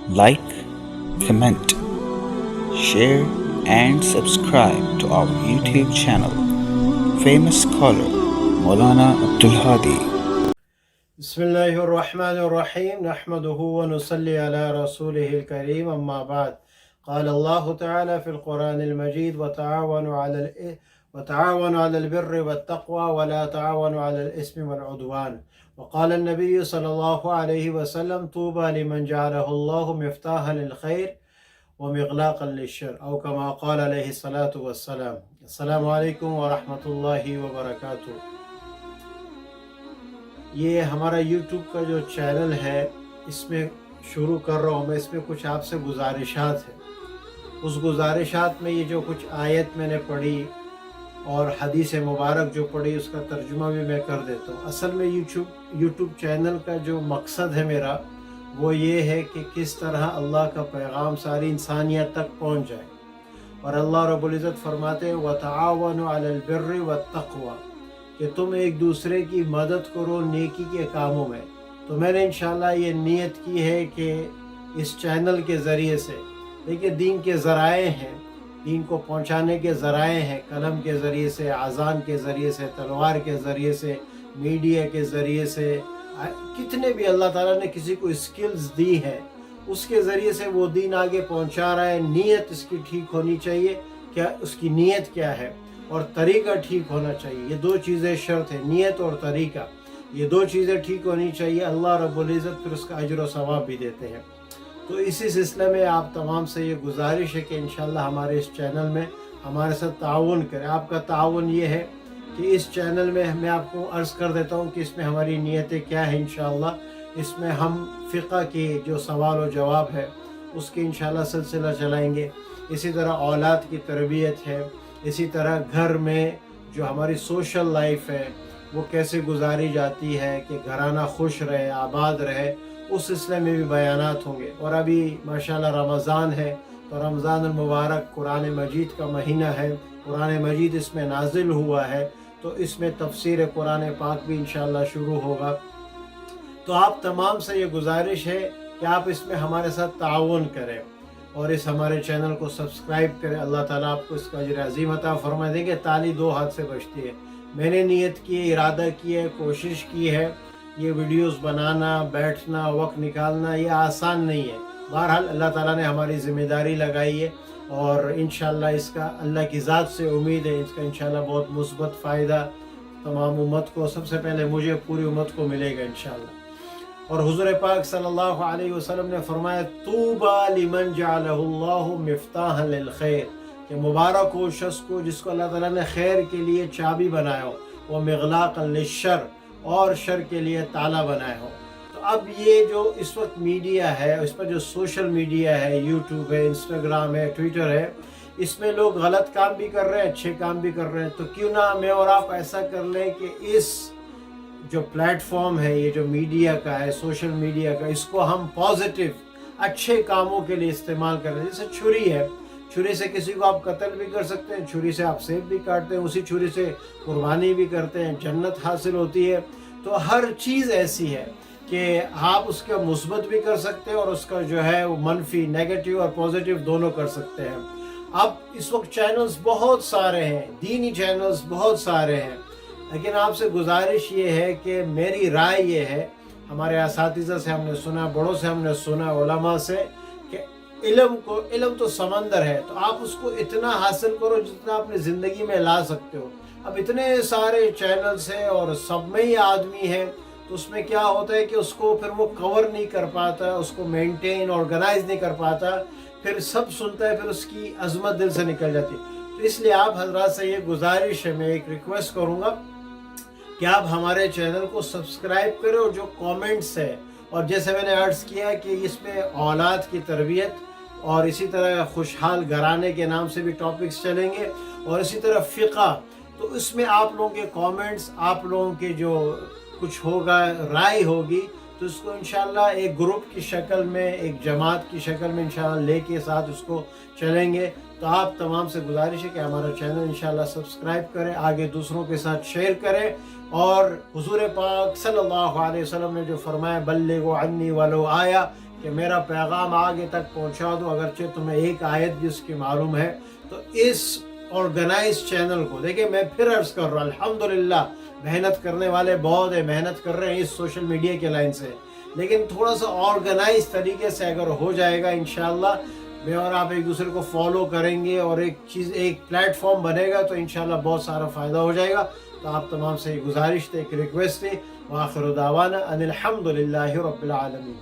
like, comment, share and subscribe to our YouTube channel, Famous Scholar Maulana Abdul Hadi. بسم الله الرحمن الرحيم نحمده ونصلي على رسوله الكريم أما بعد قال الله تعالى في القرآن المجيد وتعاونوا على البر والتقوى ولا تعاونوا على الإثم والعدوان وقال النبي صلى الله عليه وسلم طوبى لمن جعله الله مفتاحا للخير ومغلاقا للشر أو كما قال عليه الصلاة والسلام. السلام علیکم ورحمۃ اللہ وبرکاتہ. یہ ہمارا یوٹیوب کا جو چینل ہے اس میں شروع کر رہا ہوں میں. اس میں کچھ آپ سے گزارشات ہیں. اس گزارشات میں یہ جو کچھ آیت میں نے پڑھی اور حدیث مبارک جو پڑھی اس کا ترجمہ بھی میں کر دیتا ہوں. اصل میں یوٹیوب چینل کا جو مقصد ہے میرا وہ یہ ہے کہ کس طرح اللہ کا پیغام ساری انسانیت تک پہنچ جائے. اور اللہ رب العزت فرماتے ہیں وَتَعَاوَنُوا عَلَى الْبِرِّ وَالتَّقْوَى کہ تم ایک دوسرے کی مدد کرو نیکی کے کاموں میں. تو میں نے انشاءاللہ یہ نیت کی ہے کہ اس چینل کے ذریعے سے دیکھیے دین کے ذرائع ہیں, دین کو پہنچانے کے ذرائع ہیں, قلم کے ذریعے سے, اذان کے ذریعے سے, تلوار کے ذریعے سے, میڈیا کے ذریعے سے, کتنے بھی اللہ تعالیٰ نے کسی کو اسکلز دی ہے اس کے ذریعے سے وہ دین آگے پہنچا رہا ہے. نیت اس کی ٹھیک ہونی چاہیے, کیا اس کی نیت کیا ہے, اور طریقہ ٹھیک ہونا چاہیے. یہ دو چیزیں شرط ہیں, نیت اور طریقہ. یہ دو چیزیں ٹھیک ہونی چاہیے. اللہ رب العزت پھر اس کا اجر و ثواب بھی دیتے ہیں. تو اسی سلسلے میں آپ تمام سے یہ گزارش ہے کہ انشاءاللہ ہمارے اس چینل میں ہمارے ساتھ تعاون کریں. آپ کا تعاون یہ ہے کہ اس چینل میں آپ کو عرض کر دیتا ہوں کہ اس میں ہماری نیتیں کیا ہیں. انشاءاللہ اس میں ہم فقہ کی جو سوال و جواب ہے اس کی انشاءاللہ سلسلہ چلائیں گے. اسی طرح اولاد کی تربیت ہے. اسی طرح گھر میں جو ہماری سوشل لائف ہے وہ کیسے گزاری جاتی ہے کہ گھرانہ خوش رہے, آباد رہے, اس سلسلے میں بھی بیانات ہوں گے. اور ابھی ماشاءاللہ رمضان ہے تو رمضان المبارک قرآن مجید کا مہینہ ہے. قرآن مجید اس میں نازل ہوا ہے تو اس میں تفسیر قرآن پاک بھی انشاءاللہ شروع ہوگا. تو آپ تمام سے یہ گزارش ہے کہ آپ اس میں ہمارے ساتھ تعاون کریں اور اس ہمارے چینل کو سبسکرائب کریں. اللہ تعالیٰ آپ کو اس کا اجر عظیم عطا فرمائے. دیں کہ تالی دو ہاتھ سے بچتی ہے. میں نے نیت کی ہے, ارادہ کی ہے, کوشش کی ہے. یہ ویڈیوز بنانا, بیٹھنا, وقت نکالنا یہ آسان نہیں ہے. بہرحال اللہ تعالیٰ نے ہماری ذمہ داری لگائی ہے اور انشاءاللہ اس کا اللہ کی ذات سے امید ہے اس کا انشاءاللہ بہت مثبت فائدہ تمام امت کو, سب سے پہلے مجھے, پوری امت کو ملے گا انشاءاللہ. اور حضور پاک صلی اللہ علیہ وسلم نے فرمایا طوبیٰ لمن جعلہ اللہ مفتاحا للخیر کہ مبارک ہو شخص کو جس کو اللہ تعالیٰ نے خیر کے لیے چابی بنایا ہو, وہ مغلاقا للشر اور شر کے لیے تالا بنایا ہو. تو اب یہ جو اس وقت میڈیا ہے, اس پر جو سوشل میڈیا ہے, یوٹیوب ہے, انسٹاگرام ہے, ٹویٹر ہے, اس میں لوگ غلط کام بھی کر رہے ہیں, اچھے کام بھی کر رہے ہیں. تو کیوں نہ میں اور آپ ایسا کر لیں کہ اس جو پلیٹ فارم ہے, یہ جو میڈیا کا ہے, سوشل میڈیا کا, اس کو ہم پازیٹیو اچھے کاموں کے لیے استعمال کریں. جیسے چھری ہے, چھری سے کسی کو آپ قتل بھی کر سکتے ہیں, چھری سے آپ سیب بھی کاٹتے ہیں, اسی چھری سے قربانی بھی کرتے ہیں, جنت حاصل ہوتی ہے. تو ہر چیز ایسی ہے کہ آپ اس کا مثبت بھی کر سکتے ہیں اور اس کا جو ہے وہ منفی, نیگیٹو اور پازیٹیو دونوں کر سکتے ہیں. اب اس وقت چینلز بہت سارے ہیں, دینی چینلز بہت سارے ہیں, لیکن آپ سے گزارش یہ ہے کہ میری رائے یہ ہے, ہمارے اساتذہ سے ہم نے سنا, بڑوں سے ہم نے سنا, علماء سے, کہ علم تو سمندر ہے, تو آپ اس کو اتنا حاصل کرو جتنا اپنی زندگی میں لا سکتے ہو. اب اتنے سارے چینلز ہیں اور سب میں ہی آدمی ہے, تو اس میں کیا ہوتا ہے کہ اس کو پھر وہ کور نہیں کر پاتا, اس کو مینٹین آرگنائز نہیں کر پاتا, پھر سب سنتا ہے, پھر اس کی عظمت دل سے نکل جاتی. تو اس لیے آپ حضرات سے یہ گزارش ہے, میں ایک ریکویسٹ کروں گا کہ آپ ہمارے چینل کو سبسکرائب کریں اور جو کامنٹس ہے, اور جیسے میں نے عرض کیا کہ اس میں اولاد کی تربیت اور اسی طرح خوشحال گھرانے کے نام سے بھی ٹاپکس چلیں گے, اور اسی طرح فقہ. تو اس میں آپ لوگوں کے کامنٹس, آپ لوگوں کے جو کچھ ہوگا, رائے ہوگی, تو اس کو انشاءاللہ ایک گروپ کی شکل میں, ایک جماعت کی شکل میں انشاءاللہ لے کے ساتھ اس کو چلیں گے. تو آپ تمام سے گزارش ہے کہ ہمارا چینل انشاءاللہ سبسکرائب کریں, آگے دوسروں کے ساتھ شیئر کریں. اور حضور پاک صلی اللہ علیہ وسلم نے جو فرمایا بلغوا عنی ولو آیا, کہ میرا پیغام آگے تک پہنچا دوں، اگرچہ تمہیں ایک آیت بھی اس کی معلوم ہے. تو اس آرگنائز چینل کو دیکھیں، میں پھر عرض کر رہا ہوں، الحمدللہ محنت کرنے والے بہت ہیں، محنت کر رہے ہیں اس سوشل میڈیا کے لائن سے، لیکن تھوڑا سا آرگنائز طریقے سے اگر ہو جائے گا انشاءاللہ، میں اور آپ ایک دوسرے کو فالو کریں گے اور ایک پلیٹ فارم بنے گا تو انشاءاللہ بہت سارا فائدہ ہو جائے گا. تو آپ تمام سے ایک گزارش تھی، ایک ریکویسٹ تھی. وآخر دعوانا ان الحمدللہ رب العالمین.